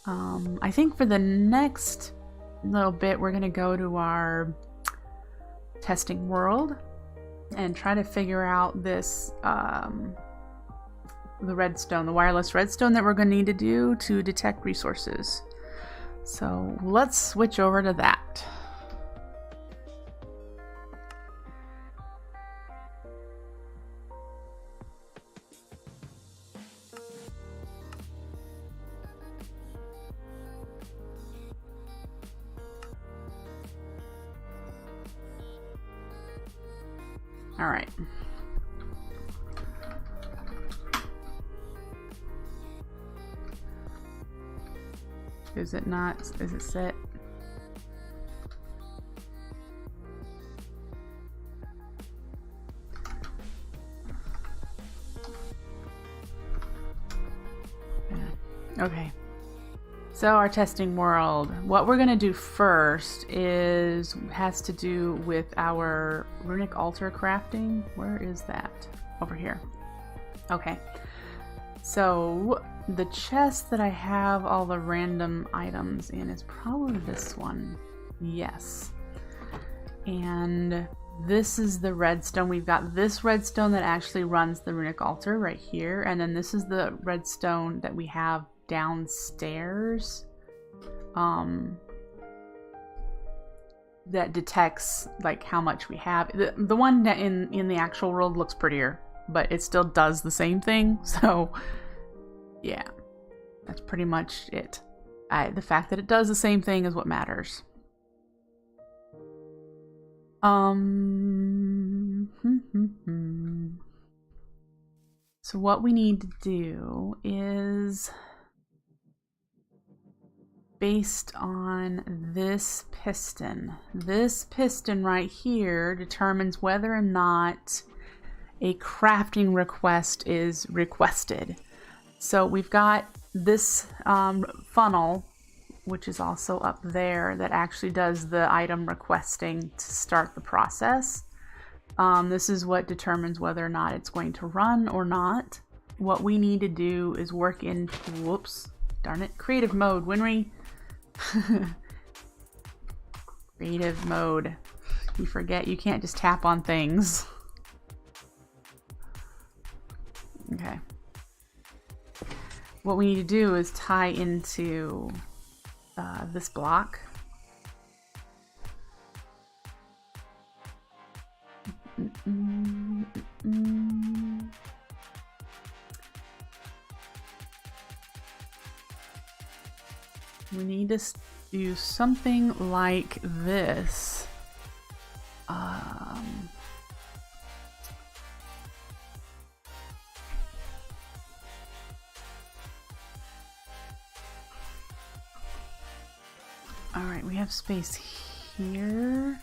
I think for the next little bit, we're going to go to our testing world and try to figure out this, the redstone, the wireless redstone that we're going to need to do to detect resources. So let's switch over to that. All right. Is it not? Is it set? Yeah. Okay. So our testing world, what we're going to do first has to do with our runic altar crafting. Where is that? Over here. Okay. So the chest that I have all the random items in is probably this one. Yes. And this is the redstone. We've got this redstone that actually runs the runic altar right here. And then this is the redstone that we have downstairs, that detects like how much we have. The one that in the actual world looks prettier, but it still does the same thing. So yeah, that's pretty much it. The fact that it does the same thing is what matters. So what we need to do is, based on this piston right here determines whether or not a crafting request is requested. So we've got this funnel, which is also up there, that actually does the item requesting to start the process. This is what determines whether or not it's going to run or not. What we need to do is work in, whoops, darn it, creative mode, Winry. Creative mode. You forget you can't just tap on things. Okay. What we need to do is tie into this block. We need to do something like this. All right, we have space here.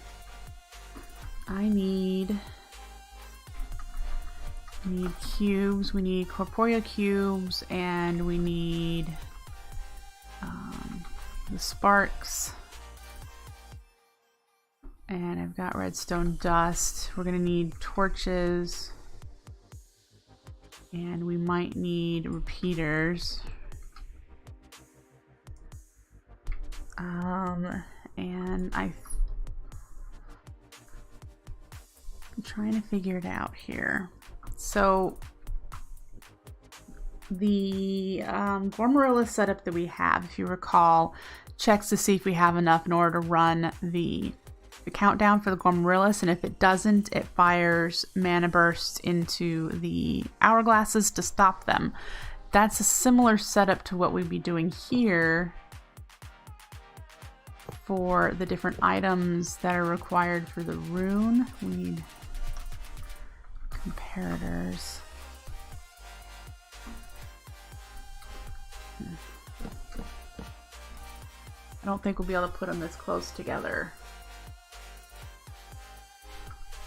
I need cubes. We need corporeal cubes, and we need the sparks. And I've got redstone dust. We're gonna need torches, and we might need repeaters. And I'm trying to figure it out here. So the Gormarilla setup that we have, if you recall, checks to see if we have enough in order to run the countdown for the Gormarillas, and if it doesn't, it fires mana bursts into the hourglasses to stop them. That's a similar setup to what we'd be doing here for the different items that are required for the rune. We need comparators. I don't think we'll be able to put them this close together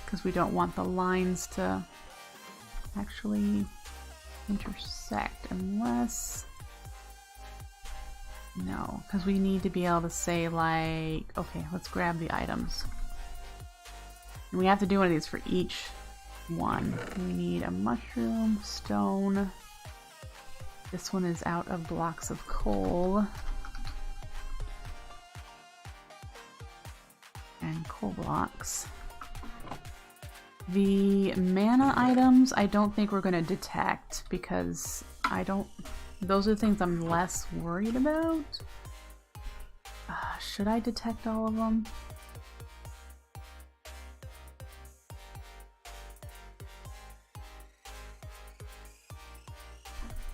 because we don't want the lines to actually intersect, unless, no, because we need to be able to say, like, okay, let's grab the items. And we have to do one of these for each one. We need a mushroom, stone. This one is out of blocks of coal. coal blocks. The mana items, I don't think we're going to detect because those are the things I'm less worried about. Should I detect all of them?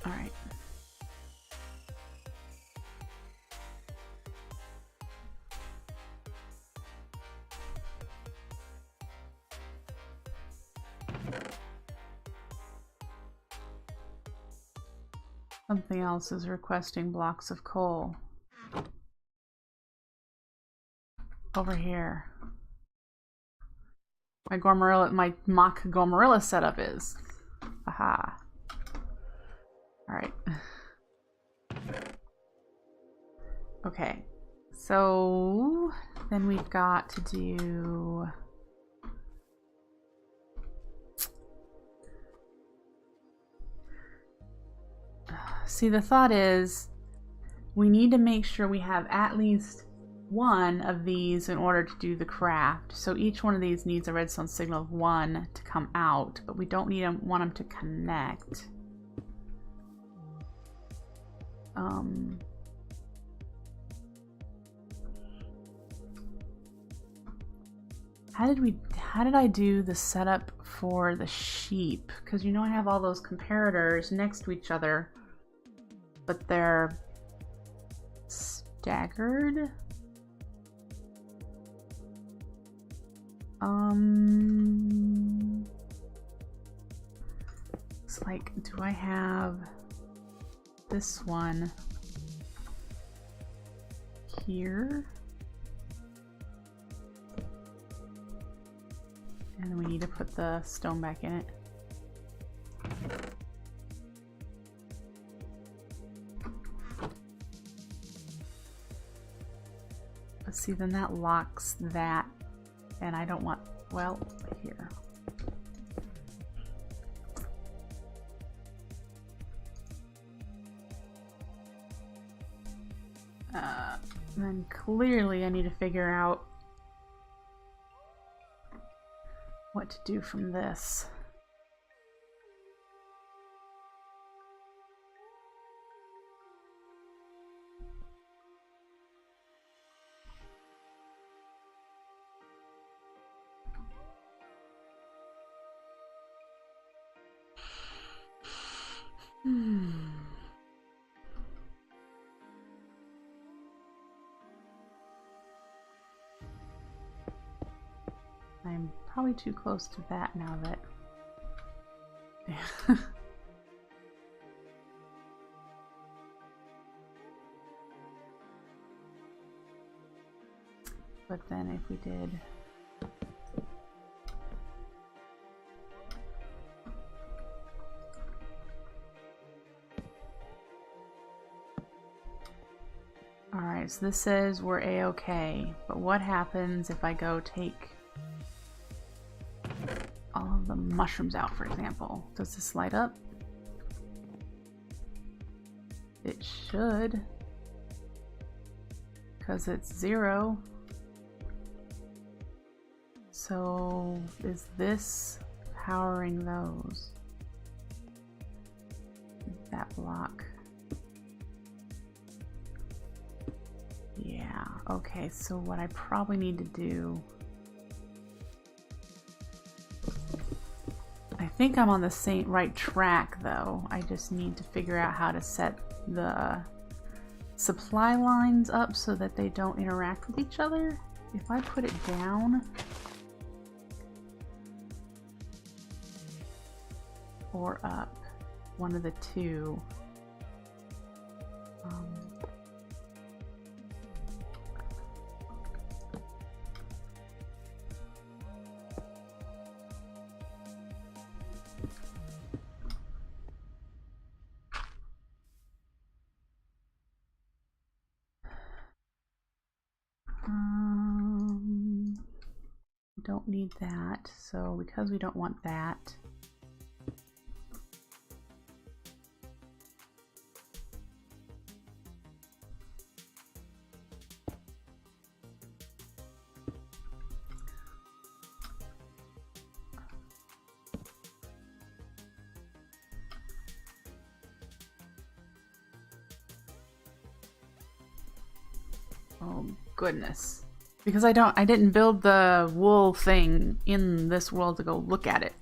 All right. Something else is requesting blocks of coal. Over here. My mock Gormarilla setup is. Aha. Alright. Okay. So then we've got to do see, the thought is we need to make sure we have at least one of these in order to do the craft. So each one of these needs a redstone signal of 1 to come out, but we don't want them to connect. How did I do the setup for the sheep? Because you know I have all those comparators next to each other, but they're staggered. It's like, do I have this one here? And then we need to put the stone back in it. But see, then that locks that, and I don't want, well, here. Then clearly I need to figure out what to do from this. I'm probably too close to that now that... But then if we did... Alright, so this says we're A-okay, but what happens if I go take all of the mushrooms out, for example? Does this light up? It should, because it's 0. So is this powering those? That block. Yeah, okay, so what I probably need to do, I think I'm on the right track though. I just need to figure out how to set the supply lines up so that they don't interact with each other. If I put it down or up, one of the two. Don't need that, so because we don't want that, Oh goodness. Because I didn't build the wool thing in this world to go look at it.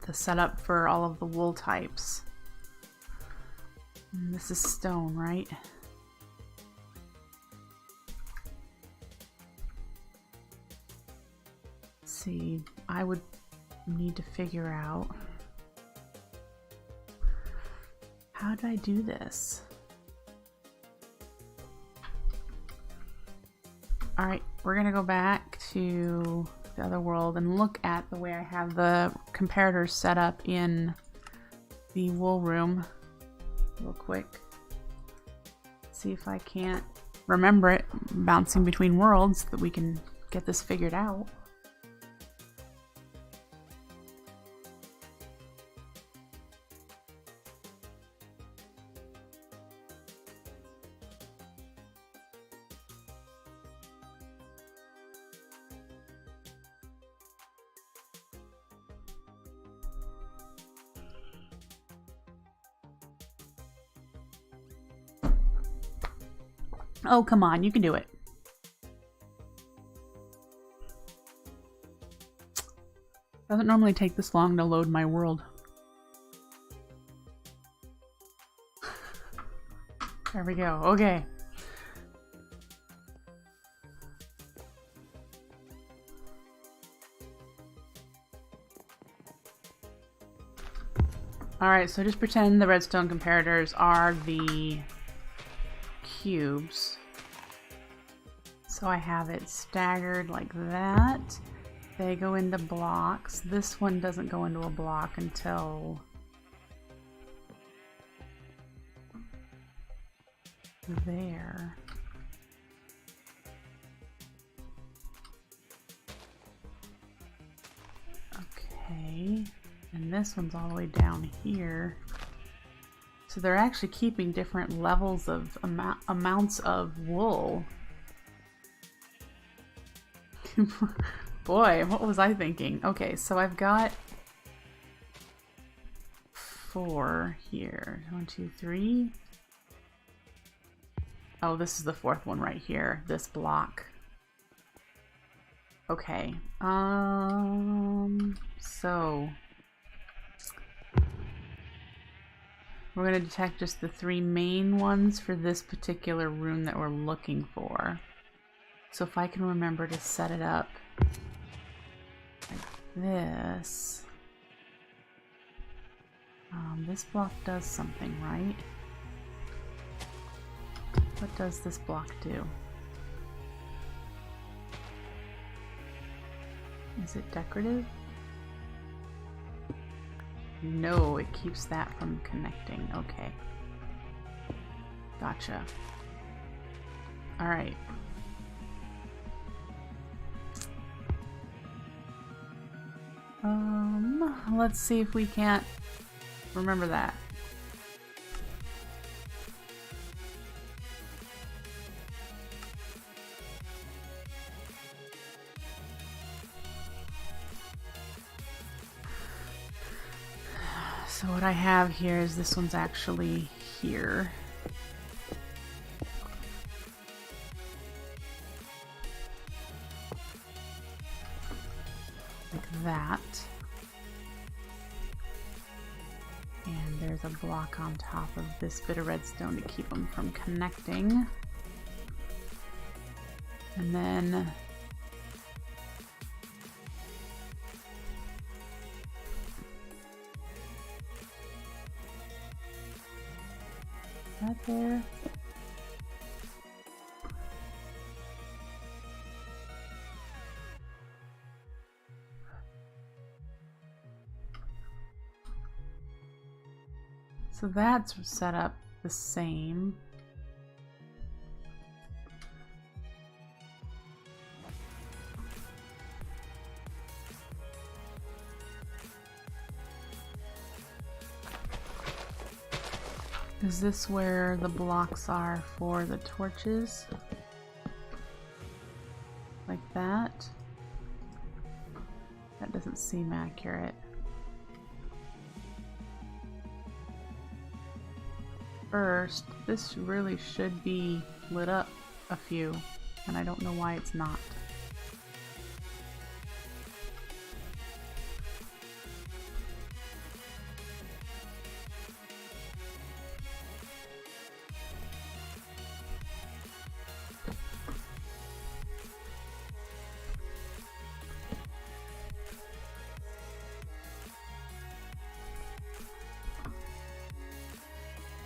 To set up for all of the wool types. And this is stone, right? Let's see, I would need to figure out how did I do this? Alright, we're gonna go back to the other world and look at the way I have the comparators set up in the wool room real quick. See if I can't remember it bouncing between worlds, that we can get this figured out. Oh, come on, you can do it. Doesn't normally take this long to load my world. There we go, okay. Alright, so just pretend the redstone comparators are the cubes. So I have it staggered like that. They go into blocks. This one doesn't go into a block until there. Okay. And this one's all the way down here. So they're actually keeping different levels of amounts of wool. Boy, what was I thinking? Okay, so I've got 4 here. 1, 2, 3. Oh, this is the 4th one right here. This block. Okay. So we're going to detect just the 3 main ones for this particular room that we're looking for. So if I can remember to set it up like this. This block does something, right? What does this block do? Is it decorative? No, it keeps that from connecting. Okay. Gotcha. Alright. Let's see if we can't remember that. So what I have here is this one's actually here. Like that. And there's a block on top of this bit of redstone to keep them from connecting. And then that there. So that's set up the same. Is this where the blocks are for the torches? Like that? That doesn't seem accurate. First, this really should be lit up a few, and I don't know why it's not.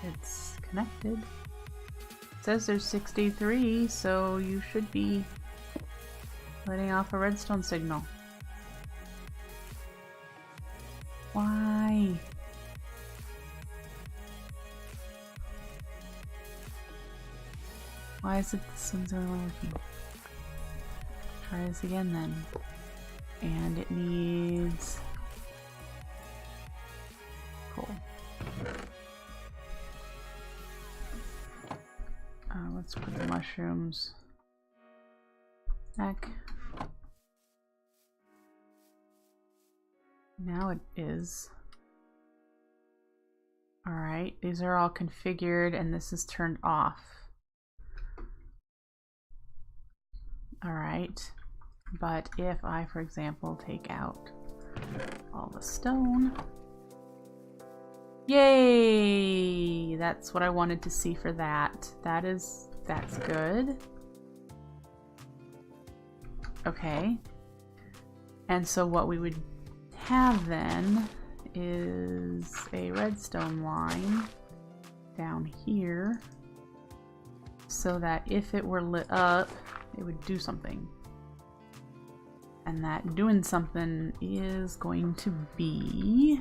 It's connected. It says there's 63, so you should be letting off a redstone signal. Why? Why is it this one's only working? Try this again then. And it needs coal. Let's put the mushrooms back. Now it is. Alright, these are all configured and this is turned off. Alright, but if I, for example, take out all the stone. Yay! That's what I wanted to see for that. That's good. Okay. And so what we would have then is a redstone line down here so that if it were lit up, it would do something. And that doing something is going to be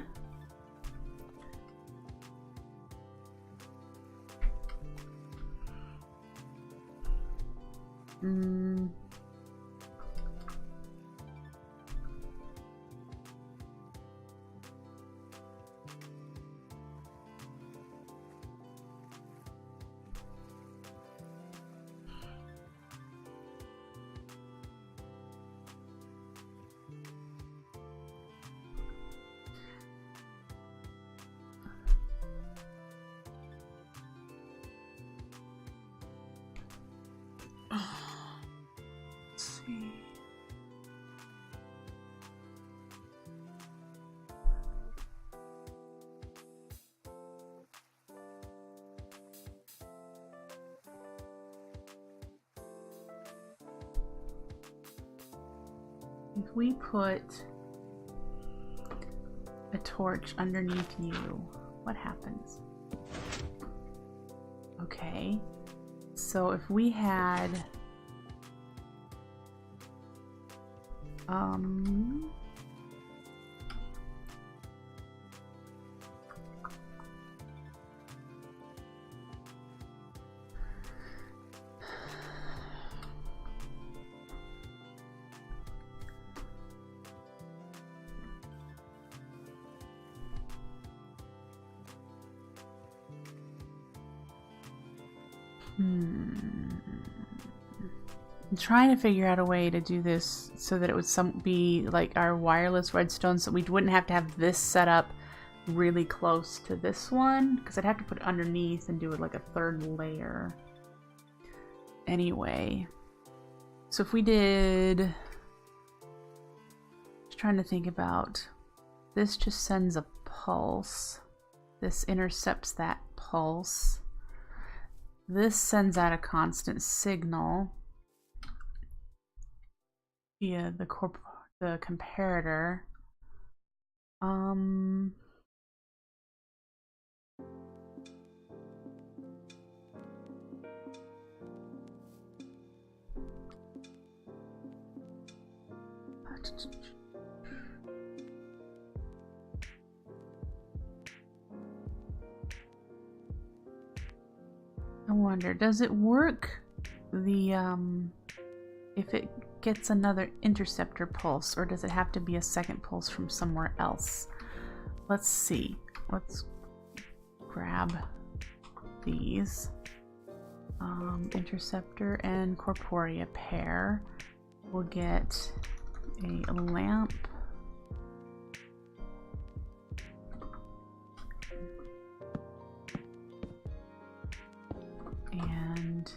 if we put a torch underneath you, what happens? Okay, so if we had I'm trying to figure out a way to do this so that it would be like our wireless redstone, so we wouldn't have to have this set up really close to this one, because I'd have to put it underneath and do it like a third layer. Anyway, so if we did, just trying to think about, this just sends a pulse, this intercepts that pulse, this sends out a constant signal via the comparator. I wonder, does it work if it gets another interceptor pulse, or does it have to be a second pulse from somewhere else? Let's see. Let's grab these. Interceptor and corporea pair. We'll get a lamp. And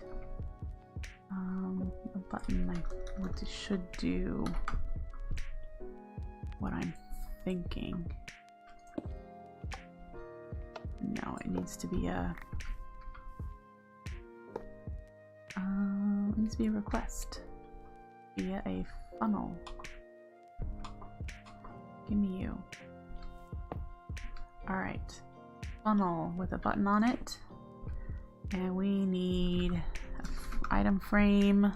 button should do what I'm thinking. No, it needs to be a request via a funnel. Give me you. All right, funnel with a button on it, and we need an item frame.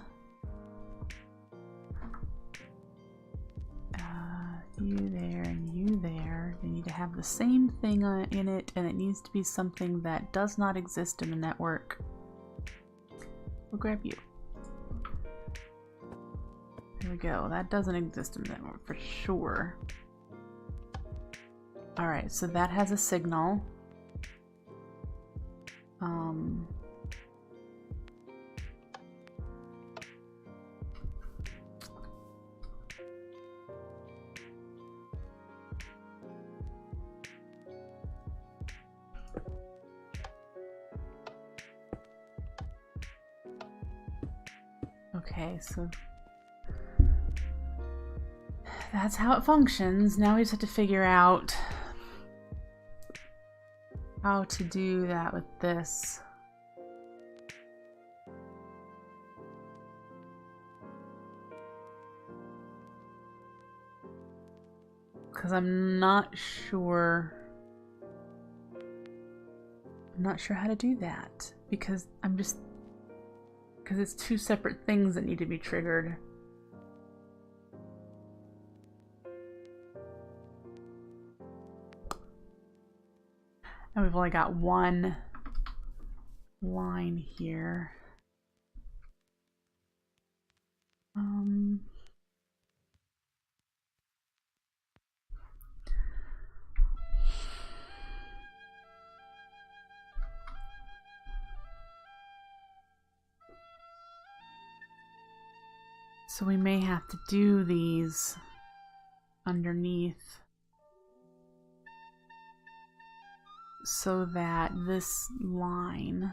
You there and you there. They need to have the same thing in it, and it needs to be something that does not exist in the network. We'll grab you. There we go. That doesn't exist in the network for sure. Alright, so that has a signal. Okay, so that's how it functions. Now we just have to figure out how to do that with this. Because I'm not sure how to do that, because it's two separate things that need to be triggered. And we've only got one line here. So we may have to do these underneath so that this line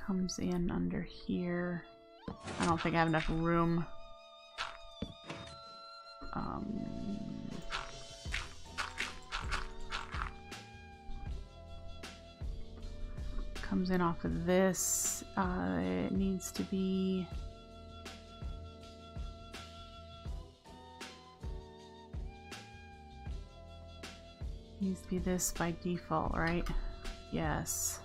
comes in under here. I don't think I have enough room. Comes in off of this. It needs to be this by default, right? Yes.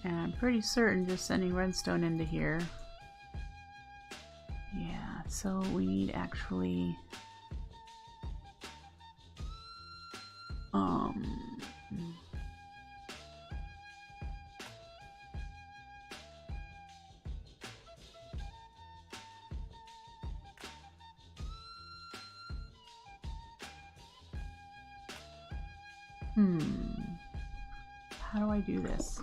And I'm pretty certain just sending redstone into here. Yeah, so we need actually how do I do this?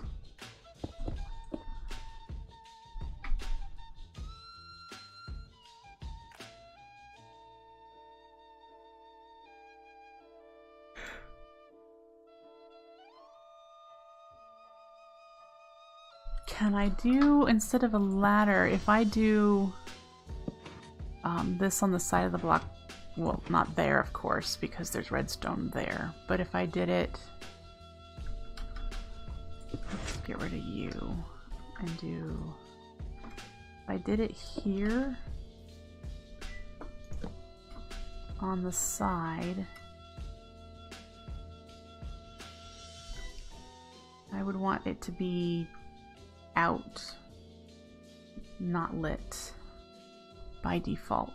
Can I do, instead of a ladder, if I do this on the side of the block, well, not there, of course, because there's redstone there, but if I did it, let's get rid of you and do, if I did it here on the side, I would want it to be out, not lit by default.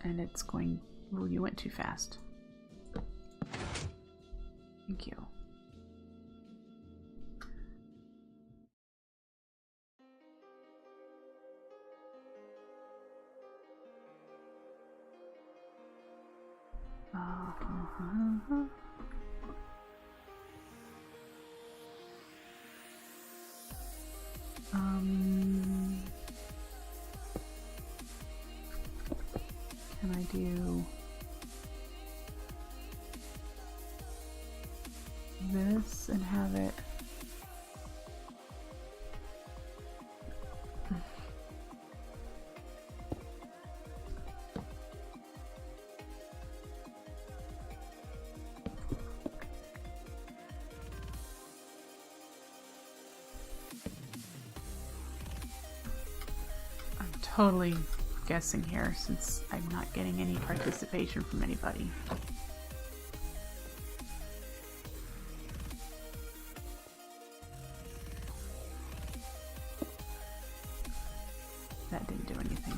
And it's going, oh, you went too fast. Thank you. Can I do this and have it? Totally guessing here since I'm not getting any participation from anybody. That didn't do anything.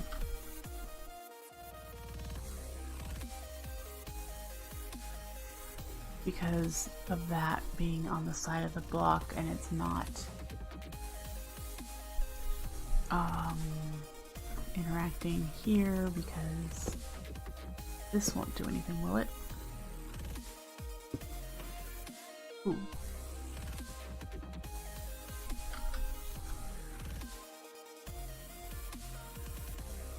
Because of that being on the side of the block and it's not interacting here, because this won't do anything, will it? Ooh.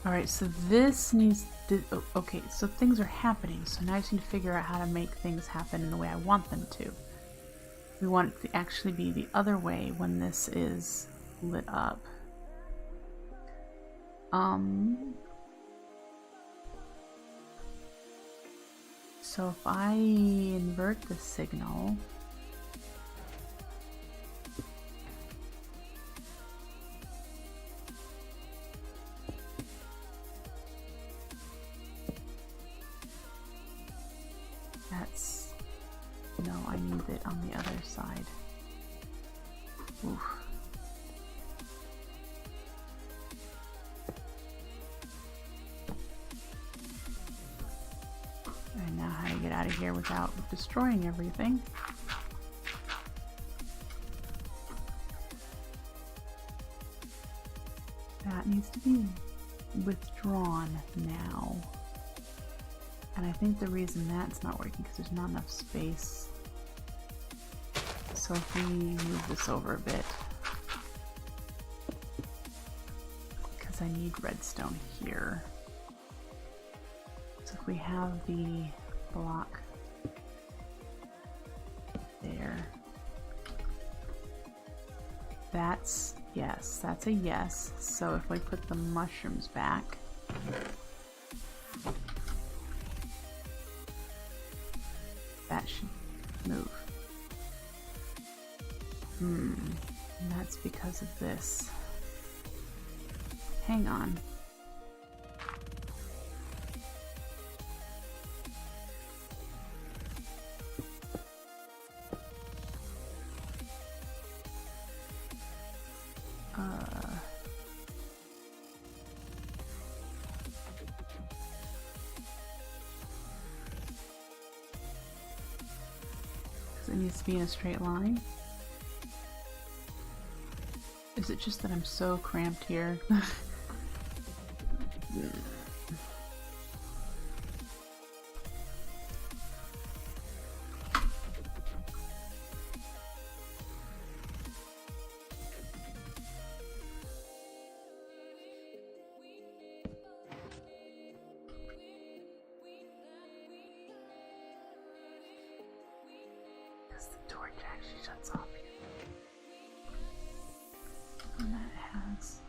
Alright, so this needs to... Oh, okay, so things are happening, so now I just need to figure out how to make things happen in the way I want them to. We want it to actually be the other way when this is lit up. So if I invert the signal, that's, no, I need it on the other side. Oof. I know how to get out of here without destroying everything. That needs to be withdrawn now. And I think the reason that's not working because there's not enough space. So if we move this over a bit, because I need redstone here. So if we have the block there, that's yes, that's a yes. So if we put the mushrooms back, that should move. And that's because of this. Hang on. It needs to be in a straight line. Is it just that I'm so cramped here? The torch actually shuts off here. And that has...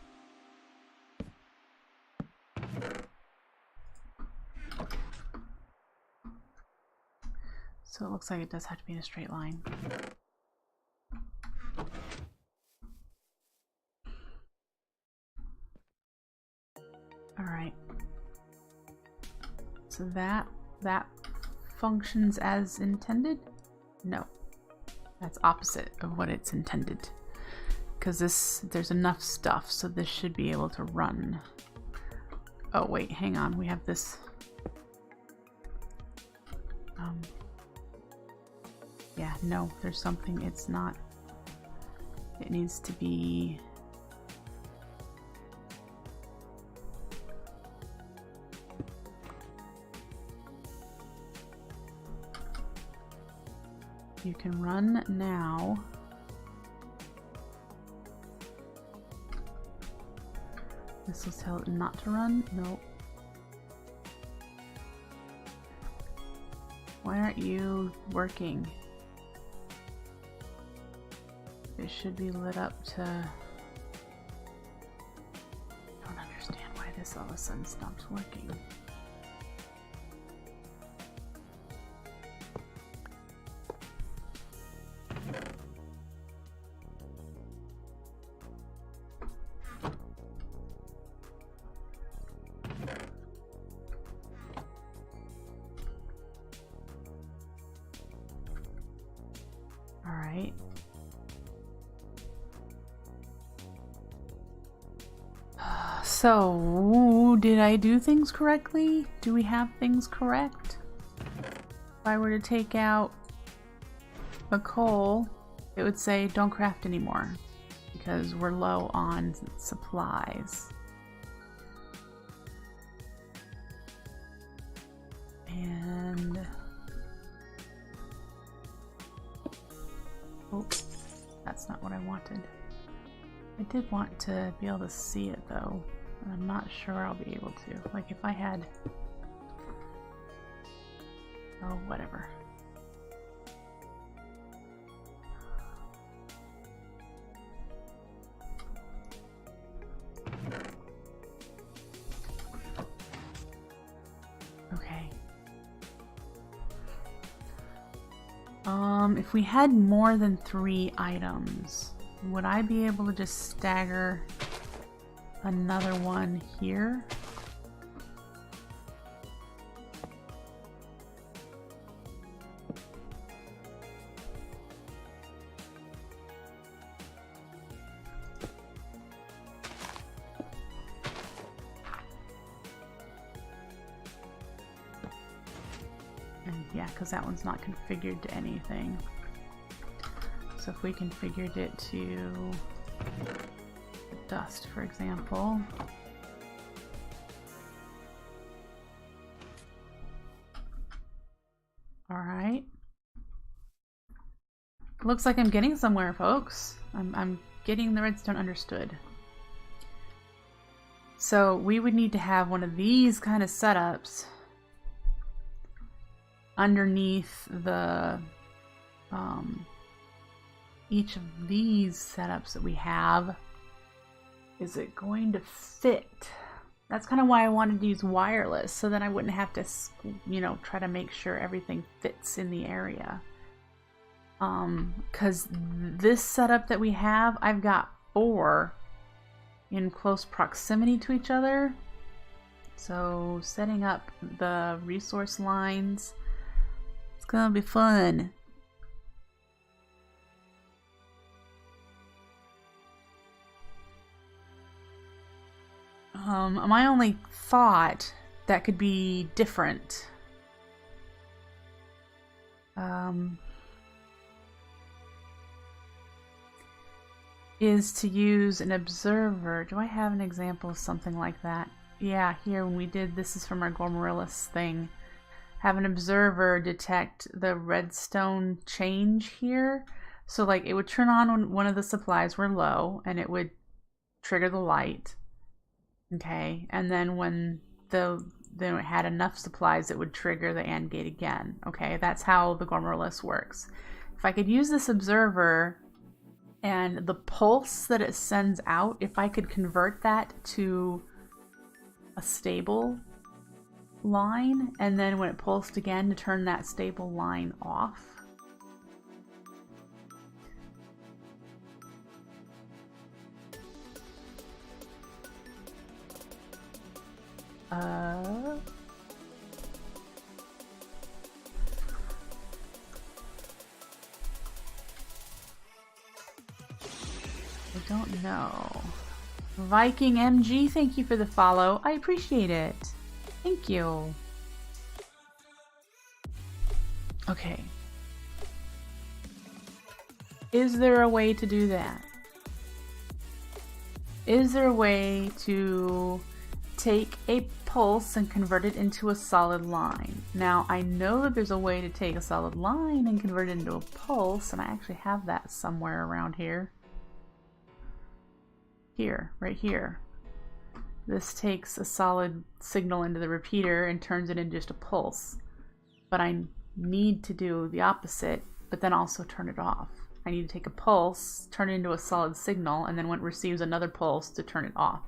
So it looks like it does have to be in a straight line. Alright. So that functions as intended? No. That's opposite of what it's intended. Because there's enough stuff, so this should be able to run. Oh wait, hang on, we have this. Yeah, no, there's something, it's not. It needs to be. You can run now. This will tell it not to run. Nope. Why aren't you working? It should be lit up to... I don't understand why this all of a sudden stops working. Alright. So, did I do things correctly? Do we have things correct? If I were to take out a coal, it would say don't craft anymore because we're low on supplies. And oh, that's not what I wanted. I did want to be able to see it though, and I'm not sure I'll be able to. Like if I had... oh, whatever. Okay. If we had more than 3 items, would I be able to just stagger another one here? And yeah, because that one's not configured to anything. So if we configured it to dust, for example. All right. Looks like I'm getting somewhere, folks. I'm getting the redstone understood. So we would need to have one of these kind of setups underneath the each of these setups that we have. Is it going to fit? That's kind of why I wanted to use wireless, so then I wouldn't have to, you know, try to make sure everything fits in the area. Because this setup that we have, I've got 4 in close proximity to each other. So setting up the resource lines, it's gonna be fun. My only thought that could be different is to use an observer. Do I have an example of something like that? Yeah, here when we did, this is from our WINRY'S thing. Have an observer detect the redstone change here. So like it would turn on when one of the supplies were low and it would trigger the light. Okay, and then when then it had enough supplies, it would trigger the AND gate again. Okay, that's how the WINRY'S works. If I could use this observer and the pulse that it sends out, if I could convert that to a stable line, and then when it pulsed again to turn that stable line off. I don't know. Viking MG, thank you for the follow. I appreciate it. Thank you. Okay. Is there a way to do that? Is there a way to take a pulse and convert it into a solid line? Now, I know that there's a way to take a solid line and convert it into a pulse, and I actually have that somewhere around here. Here, right here. This takes a solid signal into the repeater and turns it into just a pulse. But I need to do the opposite, but then also turn it off. I need to take a pulse, turn it into a solid signal, and then when it receives another pulse to turn it off.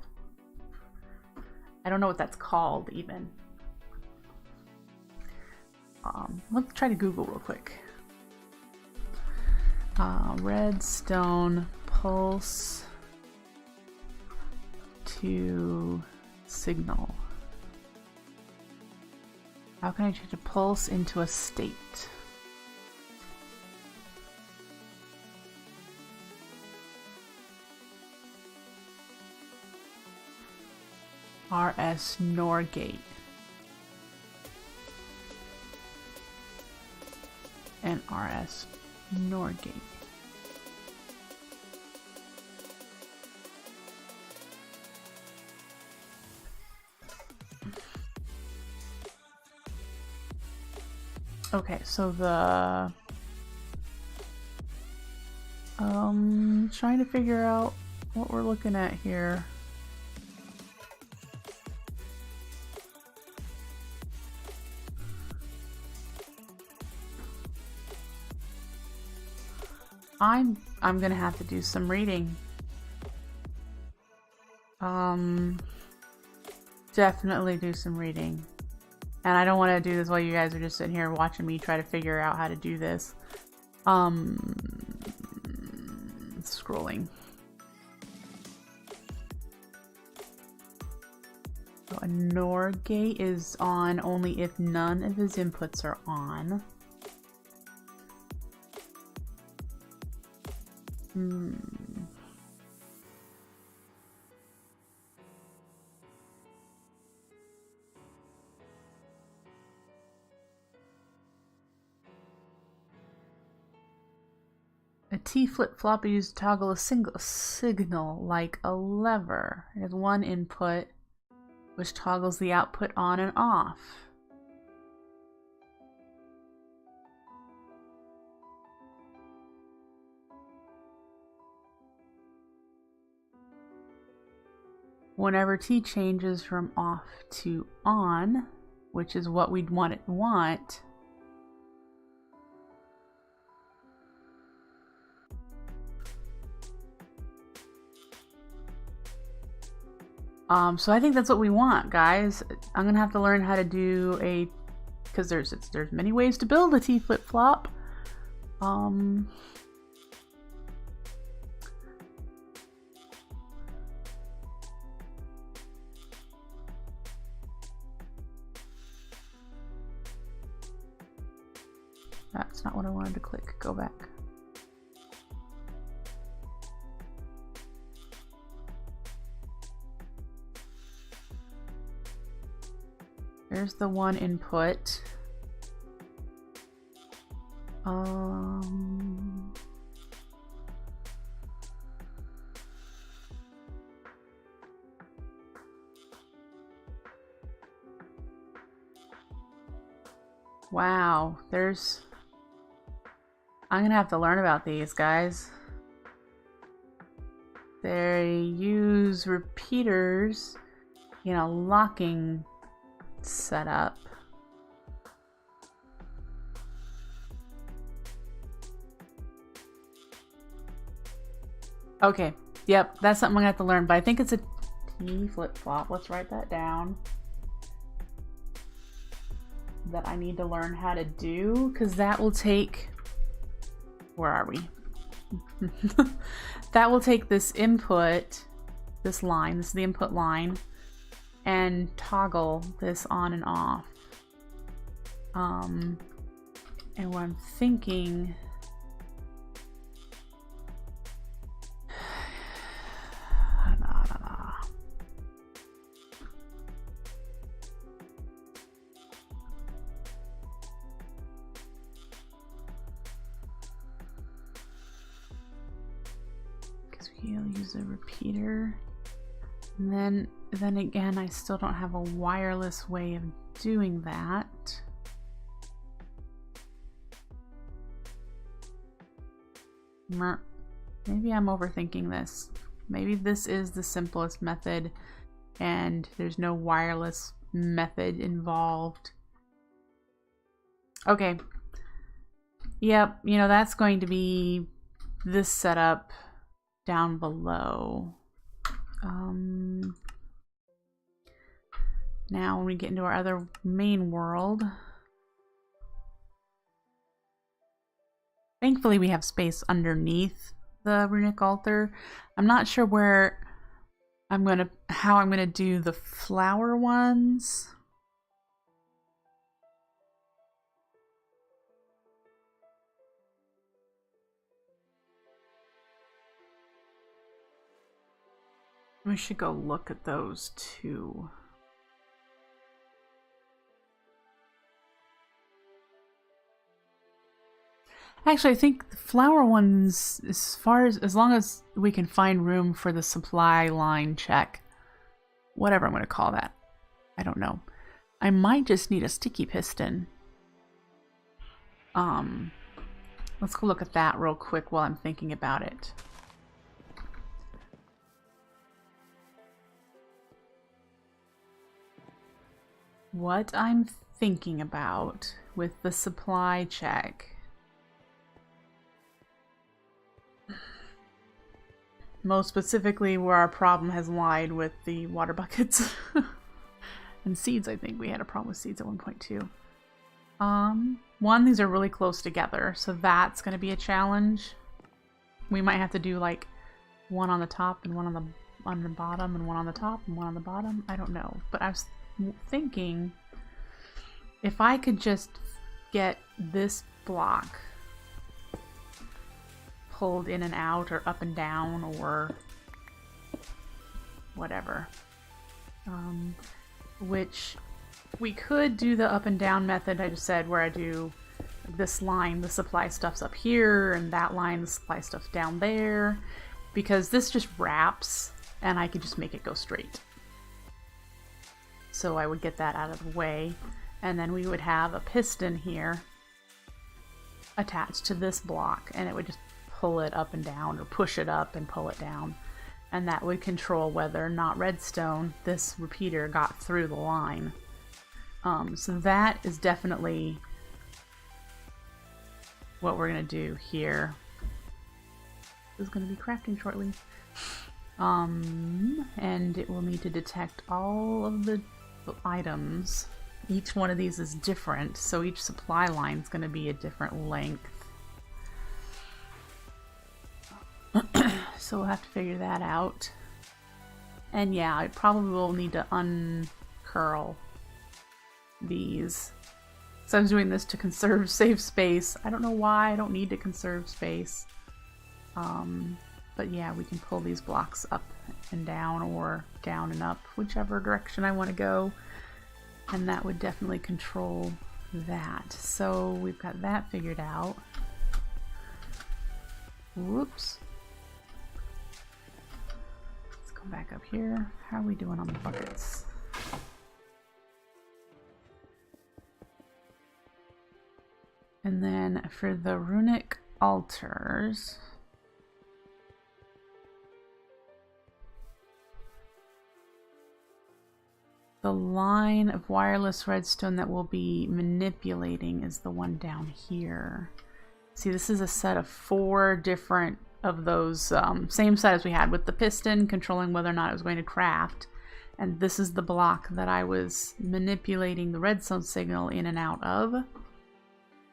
I don't know what that's called even. Let's try to Google real quick. Redstone pulse to signal. How can I change a pulse into a state? RS NOR gate. And RS NOR gate. Okay, so the trying to figure out what we're looking at here. I'm gonna have to do some reading. Definitely do some reading. And I don't want to do this while you guys are just sitting here watching me try to figure out how to do this. Scrolling. So a NOR gate is on only if none of his inputs are on. A T flip-flop is used to toggle a single signal like a lever. It has one input which toggles the output on and off. Whenever T changes from off to on, which is what we'd want, so I think that's what we want, guys. I'm gonna have to learn how to do a, because there's many ways to build a T flip-flop. That's not what I wanted to click. Go back. There's the one input. Wow, I'm gonna have to learn about these, guys. They use repeaters in a locking setup. Okay, yep, that's something I'm gonna have to learn, but I think it's a T flip-flop. Let's write that down. That I need to learn how to do, because that will take, where are we? That will take this input, this line, this is the input line, and toggle this on and off. And what I'm thinking, I don't know. Because we'll use a repeater. And then again, I still don't have a wireless way of doing that. Maybe I'm overthinking this. Maybe this is the simplest method and there's no wireless method involved. Okay, Yep, you know, that's going to be this setup down below. Now when we get into our other main world, thankfully we have space underneath the runic altar. I'm not sure where how I'm gonna do the flower ones. We should go look at those too. Actually, I think the flower ones, as long as we can find room for the supply line check, whatever I'm going to call that, I don't know. I might just need a sticky piston. Let's go look at that real quick while I'm thinking about it. What I'm thinking about with the supply check. Most specifically where our problem has lied with the water buckets. And seeds, I think we had a problem with seeds at 1.2. One, these are really close together, so that's going to be a challenge. We might have to do like one on the top and one on the bottom and one on the top and one on the bottom. I don't know, but I was thinking if I could just get this block pulled in and out or up and down or whatever, which we could do the up and down method I just said, where I do this line, the supply stuff's up here, and that line, the supply stuff's down there, because this just wraps and I could just make it go straight. So I would get that out of the way, and then we would have a piston here attached to this block, and it would just pull it up and down, or push it up and pull it down, and that would control whether or not redstone, this repeater, got through the line. So that is definitely what we're going to do here. This is going to be crafting shortly. And it will need to detect all of the items. Each one of these is different, so each supply line is going to be a different length. So we'll have to figure that out. And yeah, I probably will need to uncurl these. So I was doing this to save space. I don't know why I don't need to conserve space. But yeah, we can pull these blocks up and down, or down and up, whichever direction I want to go. And that would definitely control that. So we've got that figured out. Whoops. Let's go back up here. How are we doing on the buckets? And then for the runic altars, the line of wireless redstone that we'll be manipulating is the one down here. See, this is a set of 4 different of those, same set as we had with the piston, controlling whether or not it was going to craft. And this is the block that I was manipulating the redstone signal in and out of,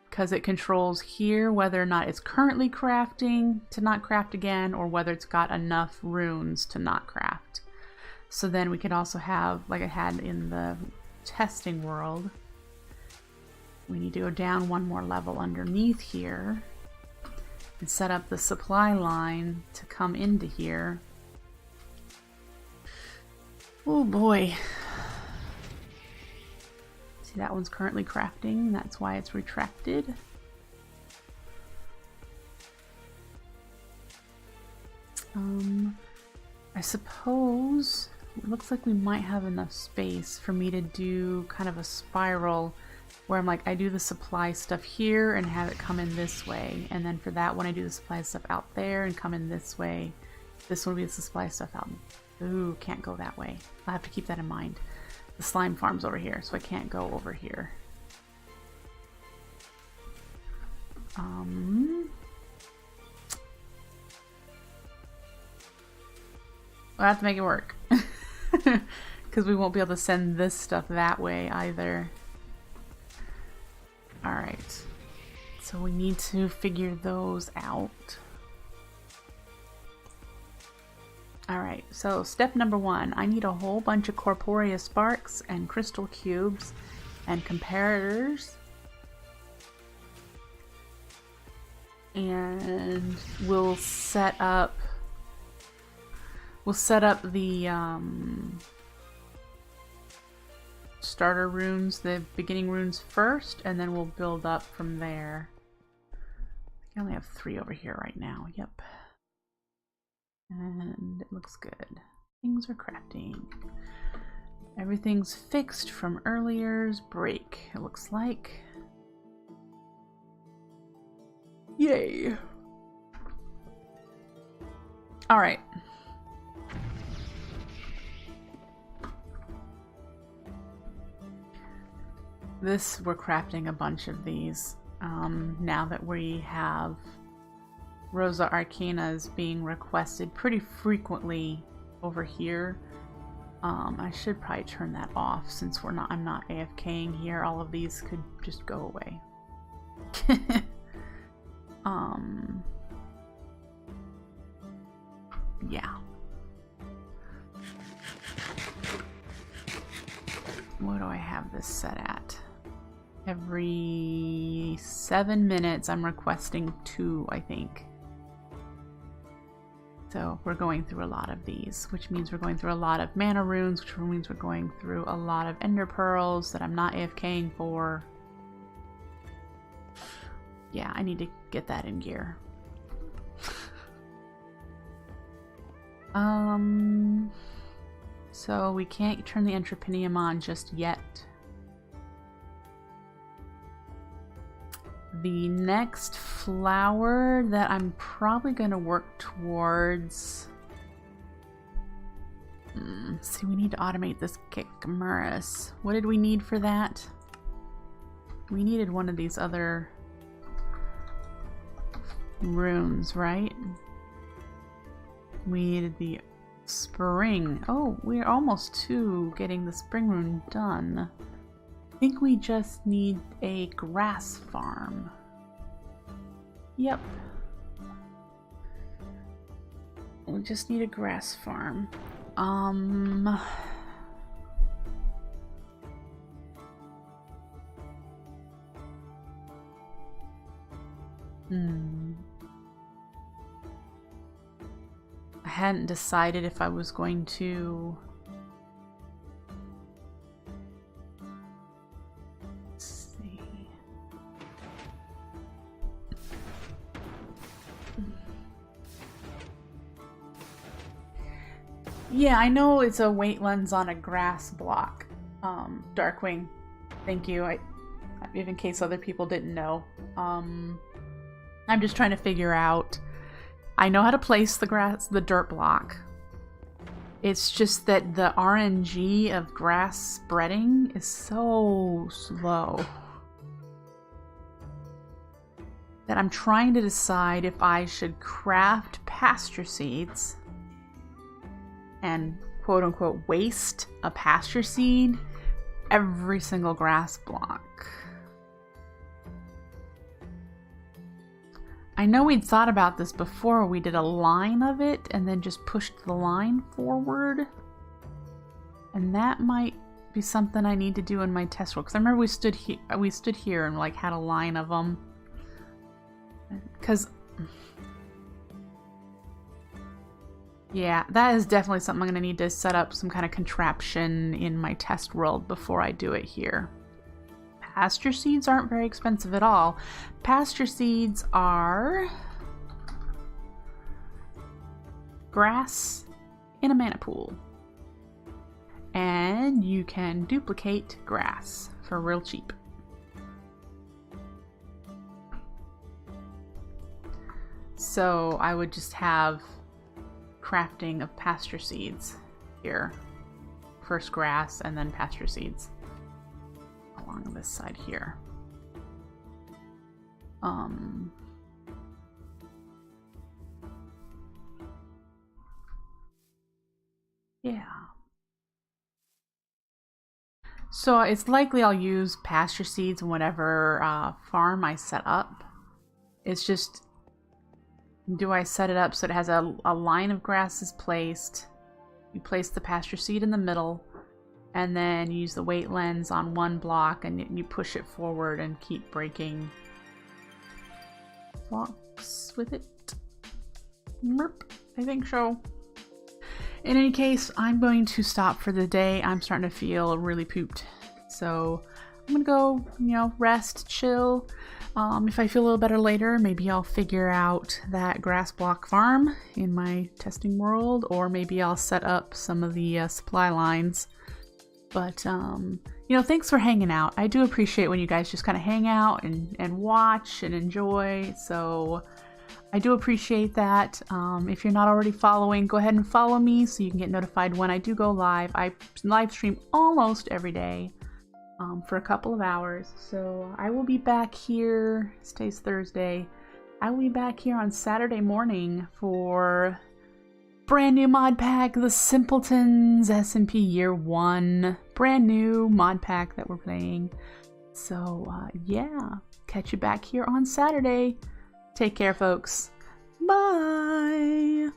because it controls here whether or not it's currently crafting to not craft again, or whether it's got enough runes to not craft. So then we could also have, like I had in the testing world, we need to go down one more level underneath here and set up the supply line to come into here. Oh boy. See, that one's currently crafting, that's why it's retracted. I suppose it looks like we might have enough space for me to do kind of a spiral where I'm like, I do the supply stuff here and have it come in this way, and then for that one I do the supply stuff out there and come in this way. This will be the supply stuff out. Ooh, can't go that way. I'll have to keep that in mind. The slime farm's over here, so I can't go over here. We'll have to make it work. Because we won't be able to send this stuff that way either. Alright. So we need to figure those out. Alright, so step number 1. I need a whole bunch of corporeal sparks and crystal cubes and comparators. And we'll set up the starter runes, the beginning runes first, and then we'll build up from there. I only have 3 over here right now. Yep. And it looks good. Things are crafting. Everything's fixed from earlier's break, it looks like. Yay! Alright. We're crafting a bunch of these now that we have Rosa Arcanas being requested pretty frequently over here. I should probably turn that off since I'm not AFKing here. All of these could just go away. Yeah. What do I have this set at? Every 7 minutes I'm requesting 2, I think. So we're going through a lot of these, which means we're going through a lot of mana runes, which means we're going through a lot of ender pearls that I'm not AFKing for. Yeah, I need to get that in gear. So we can't turn the Entrepinium on just yet. The next flower that I'm probably going to work towards... see, we need to automate this Kikamaris. What did we need for that? We needed one of these other runes, right? We needed the spring. Oh, we're almost to getting the spring rune done. I think we just need a grass farm. Yep. We just need a grass farm. I hadn't decided if I was going to... Let's see. Yeah, I know it's a weight lens on a grass block. Darkwing, thank you. Even in case other people didn't know. I'm just trying to figure out... I know how to place the dirt block. It's just that the RNG of grass spreading is so slow that I'm trying to decide if I should craft pasture seeds and quote-unquote waste a pasture seed every single grass block. I know we'd thought about this before. We did a line of it and then just pushed the line forward. And that might be something I need to do in my test world. Because I remember we stood here and like had a line of them. Because... yeah, that is definitely something I'm going to need to set up some kind of contraption in my test world before I do it here. Pasture seeds aren't very expensive at all. Pasture seeds are grass in a mana pool. And you can duplicate grass for real cheap. So I would just have crafting of pasture seeds here. First grass and then pasture seeds along this side here. Yeah. So it's likely I'll use pasture seeds in whatever farm I set up. It's just, do I set it up so it has a line of grasses placed? You place the pasture seed in the middle, and then use the weight lens on one block, and you push it forward and keep breaking blocks with it. Merp, I think so. In any case, I'm going to stop for the day. I'm starting to feel really pooped. So I'm gonna go, you know, rest, chill. If I feel a little better later, maybe I'll figure out that grass block farm in my testing world, or maybe I'll set up some of the supply lines. But, you know, thanks for hanging out. I do appreciate when you guys just kind of hang out and watch and enjoy. So I do appreciate that. If you're not already following, go ahead and follow me so you can get notified when I do go live. I live stream almost every day for a couple of hours. So I will be back here. Today's Thursday. I will be back here on Saturday morning for brand new mod pack, the Simpletons SMP Year 1. Brand new mod pack that we're playing. So yeah, catch you back here on Saturday. Take care, folks. Bye!